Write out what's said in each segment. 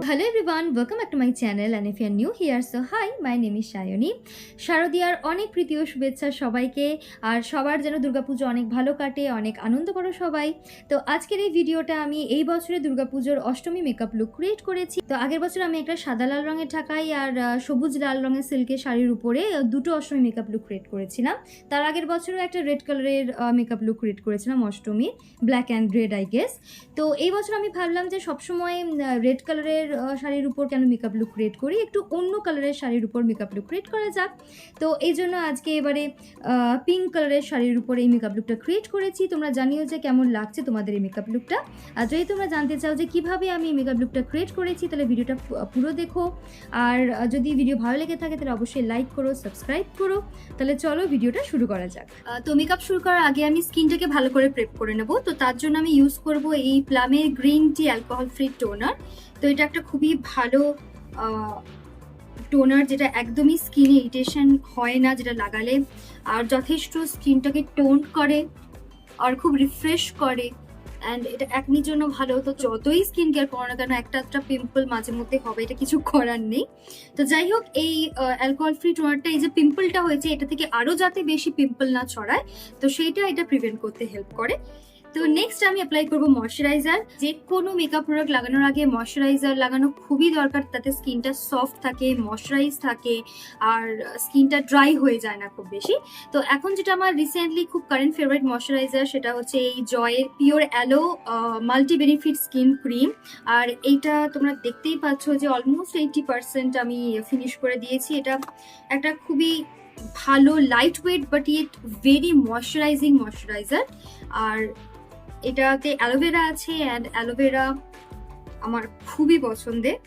hello everyone, welcome back to my channel and if you are new here, so hi, my name is Shayoni. শারদিয়ার অনেক প্রীতি ও শুভেচ্ছা সবাইকে। আর সবার যেন দুর্গাপুজো অনেক ভালো কাটে, অনেক আনন্দ করো সবাই। তো আজকের এই ভিডিওটা আমি এই বছরে দুর্গাপুজোর অষ্টমী মেকআপ লুক ক্রিয়েট করেছি। তো আগের বছর আমি একটা সাদা লাল রঙের ঢাকাই আর সবুজ লাল রঙের সিল্কের শাড়ির উপরে দুটো অষ্টমী মেকআপ লুক ক্রিয়েট করেছিলাম। তার আগের বছরও একটা রেড কালারের মেকআপ লুক ক্রিয়েট করেছিলাম Ashtami, black and red eye guess. তো এই বছর আমি ভাবলাম যে সবসময় রেড কালারের শাড়ির উপর কেন মেকআপ লুক ক্রিয়েট করি, একটু অন্য কালারের শাড়ির উপর মেকআপ লুক ক্রিয়েট করা যাক। তো এই জন্য আজকে এবারে পিঙ্ক কালারের শাড়ির উপর এই মেকআপ লুকটা ক্রিয়েট করেছি। তোমরা জানিও যে কেমন লাগছে তোমাদের এই মেকআপ লুকটা। আর যদি তোমরা জানতে চাও যে কীভাবে আমি এই মেকআপ লুকটা ক্রিয়েট করেছি তাহলে ভিডিওটা পুরো দেখো। আর যদি ভিডিও ভালো লেগে থাকে তাহলে অবশ্যই লাইক করো, সাবস্ক্রাইব করো। তাহলে চলো ভিডিওটা শুরু করা যাক। তো মেকআপ শুরু করার আগে আমি স্কিনটাকে ভালো করে প্রেপ করে নেব। তো তার জন্য আমি ইউজ করব এই প্লামের green tea alcohol free toner. তো এটা একটা খুবই ভালো টোনার, যেটা একদমই স্কিনে ইরিটেশন হয় না যেটা লাগালে, আর যথেষ্ট স্কিনটাকে টোন করে আর খুব রিফ্রেশ করে। অ্যান্ড এটা একনির জন্য ভালো। তো যতই স্কিন কেয়ার করো না কেন একটা পিম্পল মাঝে মধ্যে হবে, এটা কিছু করার নেই। তো যাই হোক, এই অ্যালকোহল ফ্রি টোনারটা এই যে পিম্পলটা হয়েছে এটা থেকে আরও যাতে বেশি পিম্পল না ছড়ায়, তো সেইটা এটা প্রিভেন্ট করতে হেল্প করে। তো নেক্সট আমি অ্যাপ্লাই করবো ময়শ্চারাইজার। যে কোনো মেকআপ প্রোডাক্ট লাগানোর আগে ময়শ্চারাইজার লাগানো খুবই দরকার, তাতে স্কিনটা সফট থাকে, ময়শ্চারাইজ থাকে আর স্কিনটা ড্রাই হয়ে যায় না খুব বেশি। তো এখন যেটা আমার রিসেন্টলি খুব কারেন্ট ফেভারিট ময়শ্চারাইজার, সেটা হচ্ছে এই জয়ের pure aloe multi benefit skin cream. আর এইটা তোমরা দেখতেই পাচ্ছ যে অলমোস্ট 80% আমি ফিনিশ করে দিয়েছি। এটা একটা খুবই ভালো light weight but it very moisturiser. আর এটাতে অ্যালোভেরা আছে, অ্যান্ড অ্যালোভেরা আমার খুবই পছন্দের।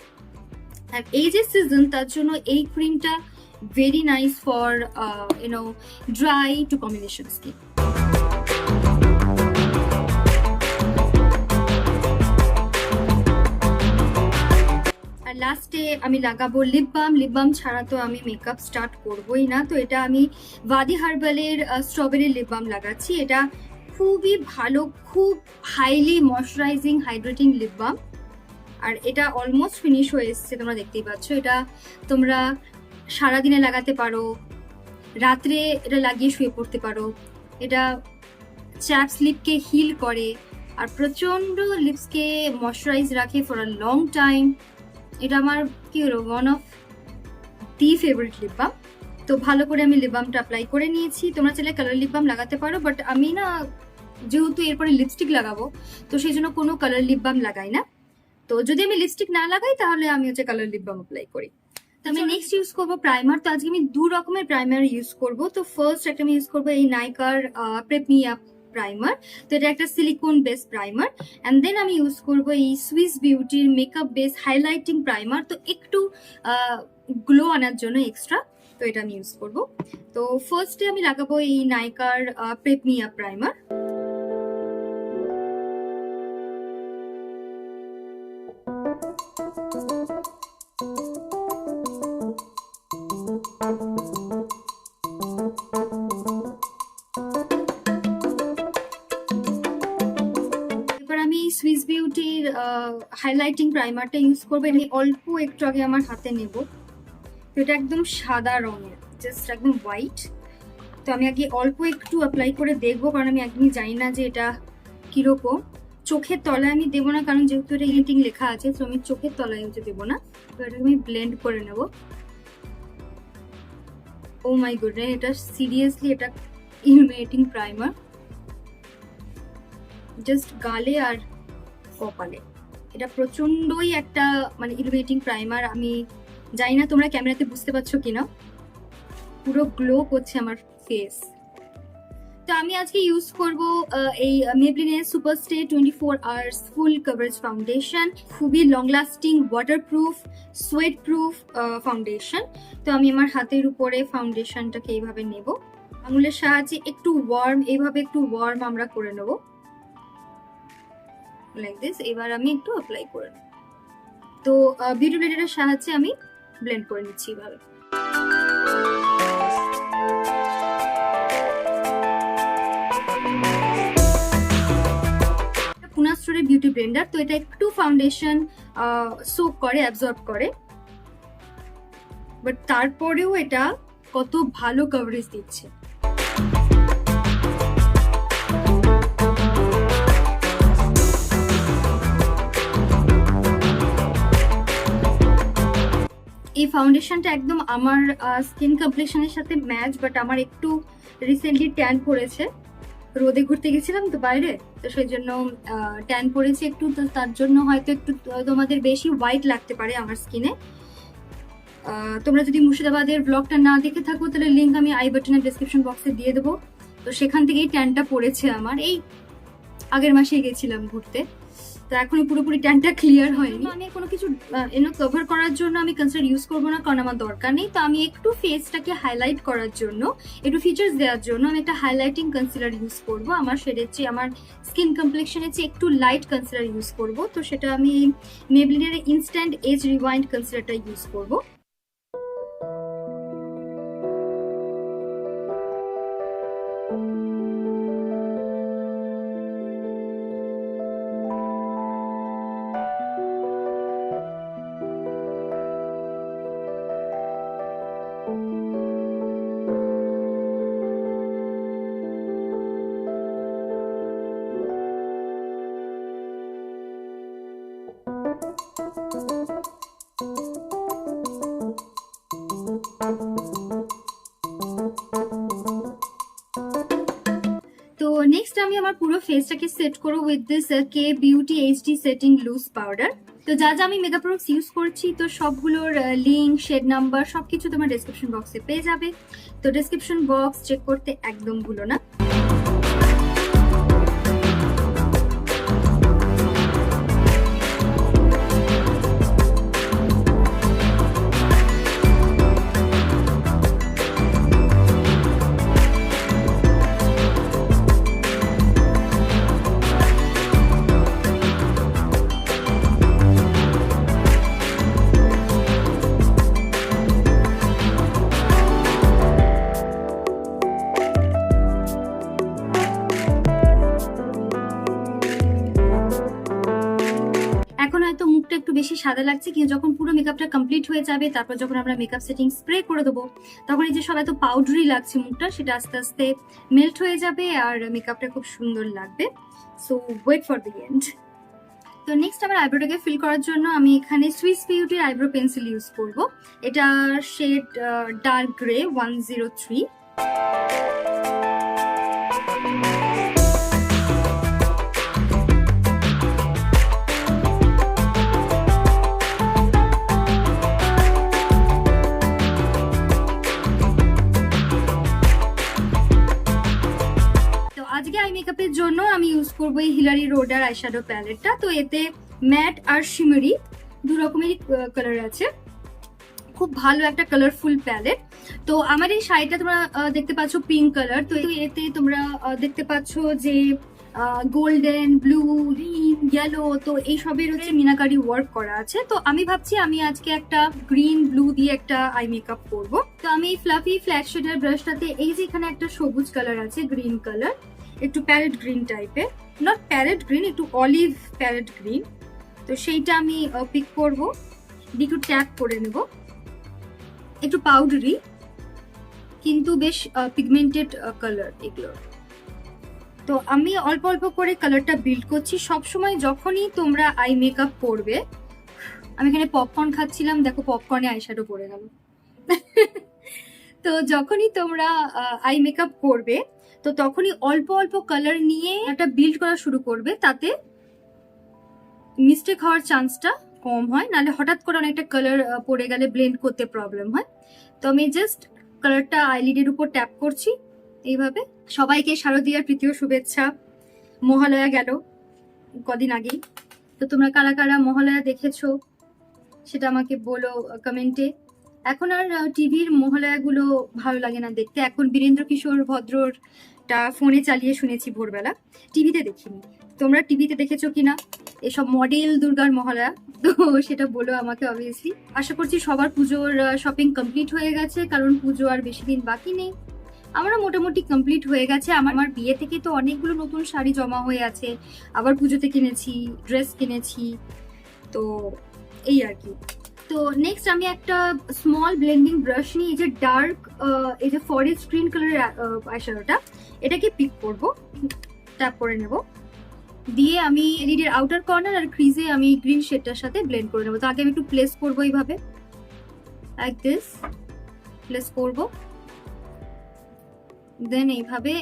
আর এই যে সিজন, তার জন্য এই ক্রিমটা very nice for dry to combination skin. আর লাস্টে আমি লাগাবো লিপ বাম। লিপ বাম ছাড়া তো আমি মেকআপ স্টার্ট করবোই না। তো এটা আমি ওয়াদি হার্বালের স্ট্রবেরি লিপ বাম লাগাচ্ছি। এটা খুবই ভালো, খুব highly moisturising hydrating lip balm. আর এটা অলমোস্ট ফিনিশ হয়ে এসছে, তোমরা দেখতেই পাচ্ছ। এটা তোমরা সারাদিনে লাগাতে পারো, রাত্রে এটা লাগিয়ে শুয়ে পড়তে পারো। এটা চ্যাপস লিপকে হিল করে আর প্রচণ্ড লিপসকে ময়শ্চারাইজ রাখে ফর আ লং টাইম। এটা আমার কি হলো one of the favourite lip balm. তো ভালো করে আমি লিপ বামটা অ্যাপ্লাই করে নিয়েছি। তোমরা চাইলে কালার লিপ বাম লাগাতে পারো, বাট আমি না, যেহেতু এরপরে লিপস্টিক লাগাবো তো সেই জন্য কোনো কালার লিপ বাম লাগাই না। তো যদি আমি লিপস্টিক না লাগাই তাহলে আমি হচ্ছে কালার লিপ বাম অ্যাপ্লাই করি। তো আমি নেক্সট ইউজ করবো প্রাইমার। তো আজকে আমি দু রকমের প্রাইমার ইউজ করব। তো ফার্স্ট একটা আমি ইউজ করবো এই নাইকার প্রেপ মি আপ প্রাইমার। তো এটা একটা silicone base primer. And then আমি ইউজ করবো এই সুইস বিউটির মেকআপ বেস হাইলাইটিং প্রাইমার। তো একটু গ্লো আনার জন্য এক্সট্রা, তো এটা আমি ইউজ করবো। তো ফার্স্টে আমি লাগাবো এই নাইকার prep me up primer. Swiss বিউটির হাইলাইটিং প্রাইমারটা ইউজ করবো। আমি অল্প একটু আগে আমার হাতে নেব। তো এটা একদম সাদা রঙের, জাস্ট একদম হোয়াইট। তো আমি আগে অল্প একটু অ্যাপ্লাই করে দেখবো, কারণ আমি একদমই জানি না যে এটা কিরকম। চোখের তলায় আমি দেবো না, কারণ যেহেতু এটা ইলিটিং লেখা আছে, তো আমি চোখের তলায় হচ্ছে দেবো না। তো এটা আমি ব্লেন্ড করে নেব। ও মাই গুডনেস, এটা সিরিয়াসলি এটা ইলুমিনেটিং প্রাইমার, জাস্ট গালে আর কপালে। এটা প্রচন্ডই একটা মানে ইলুমিনেটিং প্রাইমার। আমি জানি না তোমরা ক্যামেরাতে বুঝতে পারছো কিনা, পুরো গ্লো করছে আমার ফেস। তো আমি আজকে ইউজ করব এই মেবলিনের super stay 24 hours full coverage foundation. খুবই long lasting, waterproof, sweat proof foundation. তো আমি আমার হাতের উপরে ফাউন্ডেশনটাকে এইভাবে নেব, আঙুলের সাহায্যে একটু ওয়ার্ম, এইভাবে একটু ওয়ার্ম আমরা করে নেব লাইক দিস। এবার আমি একটু অ্যাপ্লাই করে নেব। তো বিউটি ব্লেন্ডারের সাহায্যে আমি ব্লেন্ড করে নিচ্ছি এইভাবে। স্টোরের বিউটি ব্লেন্ডার। তো এটা একটু ফাউন্ডেশন সোক করে, অ্যাবজর্ব করে, বাট তারপরেও এটা কত ভালো কভারেজ দিচ্ছে। এই ফাউন্ডেশনটা একদম আমার স্কিন কমপ্লেশনের সাথে ম্যাচ, বাট আমার একটু রিসেন্টলি ট্যান পড়েছে, রোদে ঘুরতে গেছিলাম তো বাইরে, তো সেই জন্য ট্যান পড়েছে একটু, তো তার জন্য হয়তো একটু তোমাদের বেশি হোয়াইট লাগতে পারে আমার স্কিনে। তোমরা যদি মুর্শিদাবাদের ব্লগটা না দেখে থাকো তাহলে লিঙ্ক আমি আই বাটনের ডেসক্রিপশন বক্সে দিয়ে দেবো। তো সেখান থেকেই ট্যানটা পড়েছে আমার, এই আগের মাসেই গেছিলাম ঘুরতে, তো এখনো পুরোপুরি ট্যানটা ক্লিয়ার হয়নি। আমি কোনো কিছু কভার করার জন্য আমি কনসিলার ইউজ করবো না, কারণ আমার দরকার নেই। তো আমি একটু ফেসটাকে হাইলাইট করার জন্য, একটু ফিচার্স দেওয়ার জন্য আমি একটা হাইলাইটিং কনসিলার ইউজ করবো। আমার শেডের চেয়ে, আমার স্কিন কমপ্লেক্সনের চেয়ে একটু লাইট কনসিলার ইউজ করবো। তো সেটা আমি মেবলিনের ইনস্ট্যান্ট এজ রিওয়াইন্ড কনসিলারটা ইউজ করবো। তো নেক্সট আমি আমার পুরো ফেসটাকে সেট করব with this Kay beauty HD setting loose powder. তো যা যা আমি মেকআপ প্রোডাক্টস ইউজ করছি, তো সবগুলোর লিঙ্ক, শেড নাম্বার সবকিছু তোমার ডেসক্রিপশন বক্সে পেয়ে যাবে। তো ডেসক্রিপশন বক্স চেক করতে একদম ভুলো না। এখন হয়তো মুখটা একটু বেশি সাদা লাগছে, কিন্তু যখন পুরো মেকআপটা কমপ্লিট হয়ে যাবে, তারপর যখন আমরা মেকআপ সেটিং স্প্রে করে দেবো, তখন এই যে সব এত পাউডারি লাগছে মুখটা, সেটা আস্তে আস্তে মেল্ট হয়ে যাবে আর মেকআপটা খুব সুন্দর লাগবে। So wait for the end. তো নেক্সট আমার আইব্রোটাকে ফিল করার জন্য আমি এখানে সুইস বিউটির আইব্রো পেন্সিল ইউজ করব। এটা শেড ডার্ক গ্রে 103। আজকে আই মেকআপের জন্য আমি ইউজ করবো এই হিলারি রোডার আইশ্যাডো প্যালেটটা। তো এতে ম্যাট আর শিমারি দু রকমেরই কালার আছে, খুব ভালো একটা কালারফুল প্যালেট। তো আমার এই শাড়িটা তোমরা দেখতে পাচ্ছ পিঙ্ক কালার, তো এতে তোমরা দেখতে পাচ্ছ যে গোল্ডেন, ব্লু, গ্রিন, ইয়েলো, তো এই সবের হচ্ছে মিনাকারি ওয়ার্ক করা আছে। তো আমি ভাবছি আমি আজকে একটা গ্রিন ব্লু দিয়ে একটা আই মেকআপ করব। তো আমি এই ফ্লাফি ফ্ল্যাট শেডার ব্রাশটাতে এই যে এখানে একটা সবুজ কালার আছে, গ্রিন কালার, একটু প্যারেট গ্রিন টাইপের, নট প্যারেট গ্রিন, একটু অলিভ প্যারেট গ্রিন, তো সেইটা আমি পিক করব, একটু ট্যাপ করে নেব। একটু পাউডারি কিন্তু বেশ পিগমেন্টেড কালার এগুলো। তো আমি অল্প অল্প করে কালারটা বিল্ড করছি। সবসময় যখনই তোমরা আই মেকআপ করবে, আমি এখানে পপকর্ন খাচ্ছিলাম, দেখো পপকর্নে আইশ্যাডো পড়ে গেল। তো যখনই তোমরা আই মেকআপ করবে, তো তখনই অল্প অল্প কালার নিয়ে একটা বিল্ড করা শুরু করবে, তাতে মিস্টেক হওয়ার চান্সটা কম হয়, নাহলে হঠাৎ করে অনেকটা কালার পড়ে গেলে ব্লেন্ড করতে প্রবলেম হয়। তো আমি জাস্ট কালারটা আইলিডের উপর ট্যাপ করছি এইভাবে। সবাইকে শারদীয়ার তৃতীয় শুভেচ্ছা। মহালয়া গেল কদিন আগেই, তো তোমরা কারা কারা মহালয়া দেখেছো সেটা আমাকে বলো কমেন্টে। এখন আর টিভির মহালয়াগুলো ভালো লাগে না দেখতে। এখন বীরেন্দ্র কিশোর ভদ্রটা ফোনে চালিয়ে শুনেছি ভোরবেলা, টিভিতে দেখিনি। তোমরা টিভিতে দেখেছো কিনা এসব মডেল দুর্গার মহালয়া, তো সেটা বলো আমাকে অবভিয়াসলি। আশা করছি সবার পুজোর শপিং কমপ্লিট হয়ে গেছে, কারণ পুজো আর বেশি দিন বাকি নেই। আমারও মোটামুটি কমপ্লিট হয়ে গেছে। আমার বিয়ে থেকে তো অনেকগুলো নতুন শাড়ি জমা হয়ে আছে, আবার পুজোতে কিনেছি, ড্রেস কিনেছি, তো এই আর কি। তো নেক্সট আমি একটা স্মল ব্লেন্ডিং ব্রাশ নিয়ে এই যে ডার্ক এই যে ফরেস্ট গ্রিন কালারের আইশ্যাডোটা, এটাকে পিক করব, ট্যাপ করে নেব, দিয়ে আমি লিডের আউটার কর্নার আর ক্রিজে আমি গ্রিন শেডটার সাথে ব্লেন্ড করে নেব। তো আগে আমি একটু প্লেস করবো এইভাবে, লাইক দিস প্লেস করব, দেন এইভাবে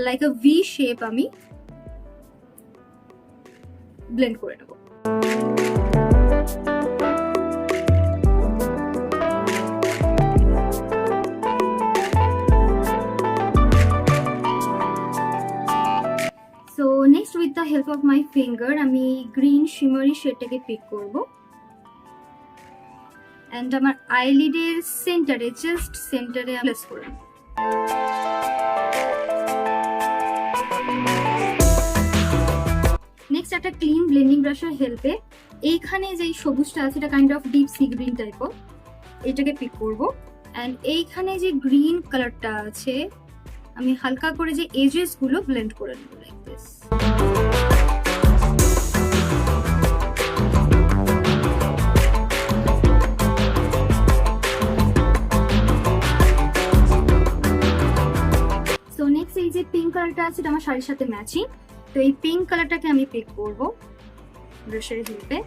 লাইক আ ভি শেপ আমি ব্লেন্ড করে নেব। So next with the help of my finger আমি গ্রিন শিমারি শেডটাকে পিক করব, এন্ড আমার আইলিডের সেন্টারে, জাস্ট সেন্টারে প্লেস করে নেব। নেক্সট একটা ক্লিন ব্লেন্ডিং ব্রাশের হেল্পে এইখানে যে সবুজটা আছে এটা kind of deep sea green টাইপের, এটাকে পিক করব, এন্ড এইখানে যে গ্রিন কালারটা আছে আমি হালকা করে যে এজেস গুলো ব্লেন্ড করে নেব, লাইক দিস। সো নেক্সট এই যে পিঙ্ক কালারটা আছে এটা আমার শাড়ির সাথে ম্যাচিং, তো এই পিঙ্ক কালারটাকে আমি পিক করব ব্রাশের হেল্পে,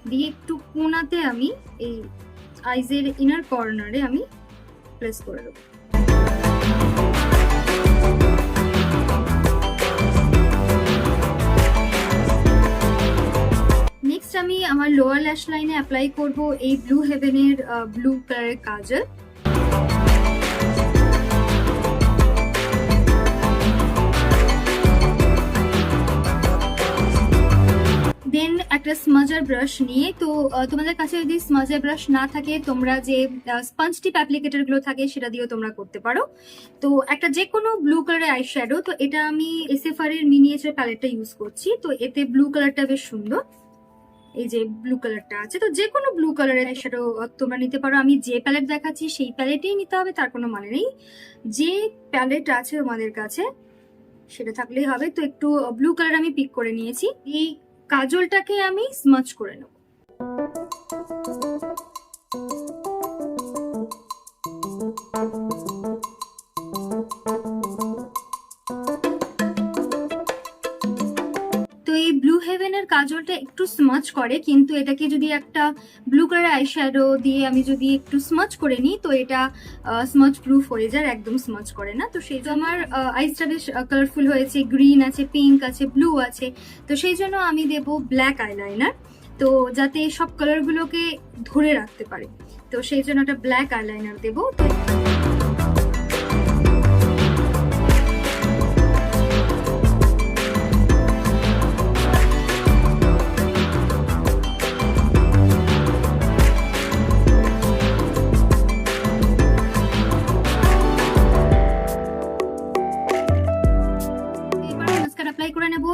দিয়ে একটু কোণাতে আমি এই আইজের ইনার কর্নারে আমি প্লেস করে দেবো। নেক্সট আমি আমার লোয়ার ল্যাশ লাইনে অ্যাপ্লাই করব এই ব্লু হেভেনের ব্লু কালারের কাজল। দেন একটা স্মাজার ব্রাশ নিয়ে, তো তোমাদের কাছে যদি স্মাজার ব্রাশ না থাকে তোমরা যে স্পঞ্জ টিপ অ্যাপ্লিকেটর গুলো থাকে সেটা দিয়েও তোমরা করতে পারো। তো একটা যে কোনো ব্লু কালারের আই শ্যাডো, তো এটা আমি এসএফআর এর মিনিয়েচার প্যালেটটা ইউজ করছি, তো এতে ব্লু কালারটা বেশ সুন্দর, এই যে ব্লু কালারটা আছে, তো যে কোনো ব্লু কালারের আই শ্যাডো তোমরা নিতে পারো। আমি যে প্যালেট দেখাচ্ছি সেই প্যালেটেই নিতে হবে তার কোনো মানে নেই, যে প্যালেট আছে তোমাদের কাছে সেটা থাকলেই হবে। তো একটু ব্লু কালার আমি পিক করে নিয়েছি, এই কাজলটাকে আমি স্মাচ করে নেব। তো এই ব্লু হেভেনের কাজলটা একটু স্মাচ করে, কিন্তু এটাকে যদি একটা ব্লু কালার আইশ্যাডো দিয়ে আমি যদি একটু স্মাচ করে নিই তো এটা স্মাচ প্রুফ হয়ে যায়, একদম স্মাচ করে না। তো সেই জন্য আমার আইসটা বেশ কালারফুল হয়েছে, গ্রিন আছে, পিঙ্ক আছে, ব্লু আছে, তো সেই জন্য আমি দেব ব্ল্যাক আইলাইনার, তো যাতে সব কালারগুলোকে ধরে রাখতে পারে, তো সেই জন্য একটা ব্ল্যাক আইলাইনার দেবো।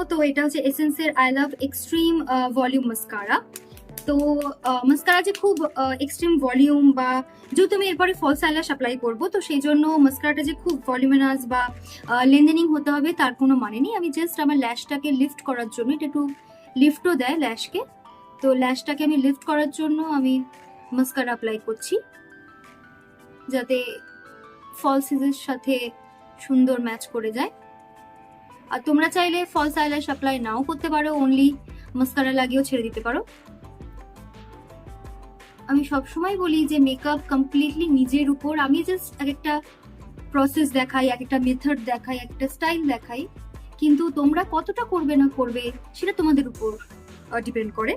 তো তো এটা হচ্ছে এসেন্সের I love extreme volume mascara. তো মাস্কারা যে খুব এক্সট্রিম ভলিউম, বা যেহেতু আমি এরপরে ফলস আইল্যাশ অ্যাপ্লাই করবো, তো সেই জন্য মাস্কারাটা যে খুব ভলিউমিনাস বা লেন্থেনিং হতে হবে তার কোনো মানে নেই। আমি জাস্ট আমার ল্যাশটাকে লিফট করার জন্য, এটা একটু লিফটও দেয় ল্যাশকে, তো ল্যাশটাকে আমি লিফট করার জন্য আমি মাস্কারা অ্যাপ্লাই করছি, যাতে ফলসের সাথে সুন্দর ম্যাচ করে যায়। আর তোমরা চাইলে ফলস আইল্যাশ অ্যাপ্লাই নাও করতে পারো, অনলি মাস্কারা লাগিয়েও ছেড়ে দিতে পারো। আমি সবসময় বলি যে মেকআপ কমপ্লিটলি নিজের উপর, আমি জাস্ট এক একটা প্রসেস দেখাই, এক একটা মেথড দেখাই, এক একটা স্টাইল দেখাই, কিন্তু তোমরা কতটা করবে না করবে সেটা তোমাদের উপর ডিপেন্ড করে।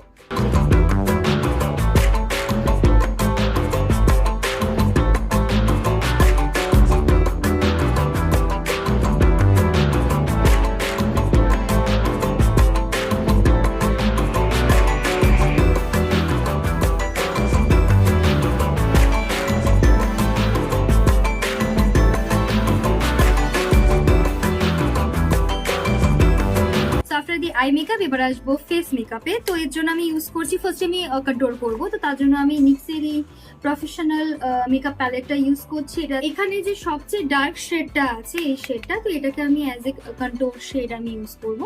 Eye makeup makeup. এবার আসবো ফেস মেকআপে। তো এর জন্য আমি ইউজ করছি, ফার্স্টে আমি কন্ট্রোল করবো, তো তার জন্য আমি নিক্সেরই প্রফেশনাল মেকআপ প্যালেটটা ইউজ করছি। এটা এখানে যে সবচেয়ে ডার্ক শেডটা আছে এই শেডটা, তো এটাকে আমি অ্যাজ এ কন্ট্রোল শেড আমি ইউজ করবো।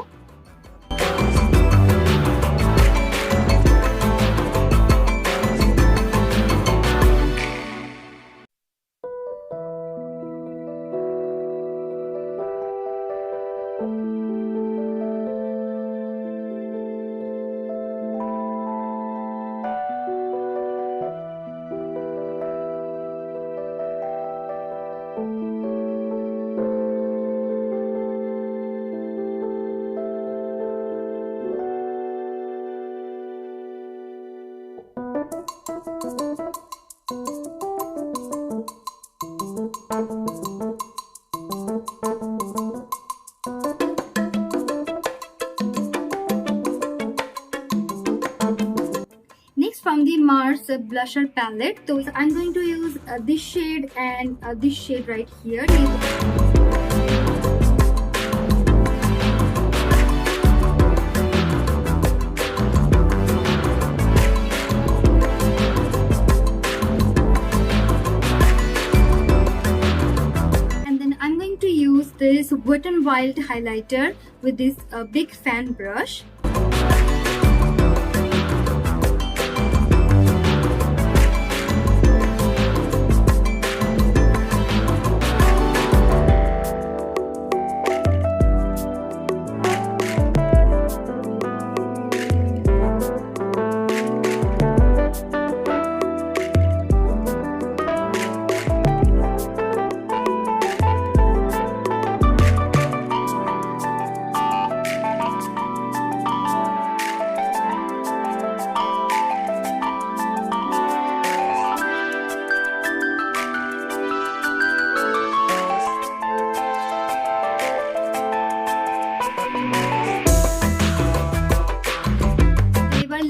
Next, from the Mars blusher palette, so I'm going to use this shade and this shade right here. And then I'm going to use this Wet n Wild highlighter with this big fan brush.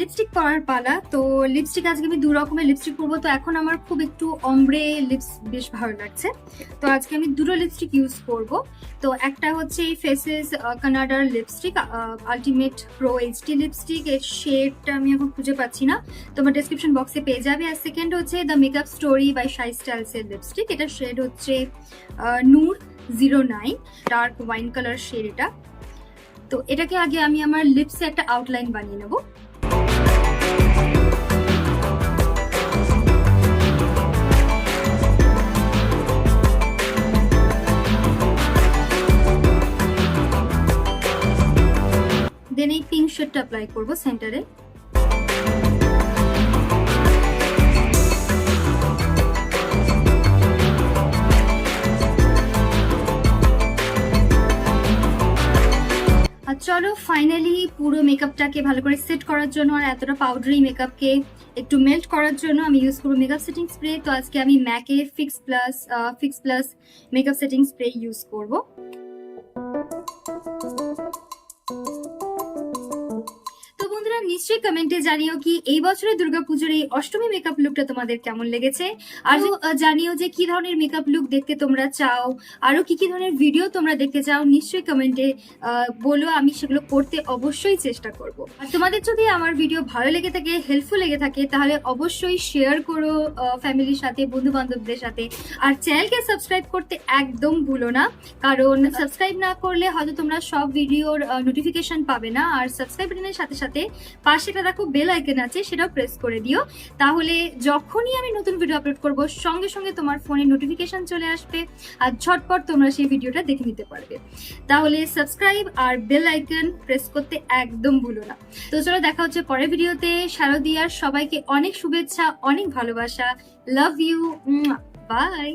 Lipstick পরার পালা। তো lipstick আজকে আমি দু রকমের lipstick পরবো। তো এখন আমার খুব একটু অমব্রে লিপস বেশ ভালো লাগছে, তো আজকে আমি দুটো লিপস্টিক ইউজ করব। তো একটা হচ্ছে এই ফেসেস কানাডার lipstick ultimate pro HD lipstick, এর শেডটা আমি এখন খুঁজে পাচ্ছি না, তোমার ডেসক্রিপশন বক্সে পেয়ে যাবে। আর সেকেন্ড হচ্ছে the makeup story by Shy Styles এর লিপস্টিক, এটা শেড হচ্ছে Noor 09 dark wine colour shade এটা। তো এটাকে আগে আমি আমার লিপসে একটা আউটলাইন বানিয়ে নেবো। দেন এই পিঙ্ক শেডটা অ্যাপ্লাই করবো সেন্টারে। আর চলো ফাইনালি পুরো মেকআপটাকে ভালো করে সেট করার জন্য আর এতটা পাউডারি মেকআপকে একটু মেল্ট করার জন্য আমি ইউজ করবো মেকআপ সেটিং স্প্রে। তো আজকে আমি ম্যাকের fix plus makeup setting spray use করবো। নিশ্চয়ই কমেন্টে জানিও কি এই বছরের দুর্গাপুজোর এই অষ্টমী মেকআপ লুকটা তোমাদের কেমন লেগেছে, আর জানিও যে কি ধরনের মেকআপ লুক দেখতে তোমরা চাও, আরো কি কি ধরনের ভিডিও তোমরা দেখতে চাও। নিশ্চয়ই কমেন্টে বলো, আমি সেগুলো করতে অবশ্যই চেষ্টা করব। আর তোমাদের যদি আমার ভিডিও ভালো লেগে থাকে, হেল্পফুল লেগে থাকে, তাহলে অবশ্যই শেয়ার করো ফ্যামিলির সাথে, বন্ধু বান্ধবদের সাথে। আর চ্যানেলকে সাবস্ক্রাইব করতে একদম ভুলো না, কারণ সাবস্ক্রাইব না করলে হয়তো তোমরা সব ভিডিওর নোটিফিকেশন পাবে না। আর সাবস্ক্রাইব বাটনের সাথে সাথে পাশে একটা দেখো বেল আইকন আছে, সেটাও প্রেস করে দিও, তাহলে যখনই আমি নতুন ভিডিও আপলোড করব সঙ্গে সঙ্গে তোমার ফোনে নোটিফিকেশন চলে আসবে আর ঝটপট তোমরা সেই ভিডিওটা দেখে নিতে পারবে। তাহলে সাবস্ক্রাইব আর বেল আইকন প্রেস করতে একদম ভুলো না। তো চলো দেখা হচ্ছে পরের ভিডিওতে। শারদিয়ার সবাইকে অনেক শুভেচ্ছা, অনেক ভালোবাসা, লাভ ইউ, বাই।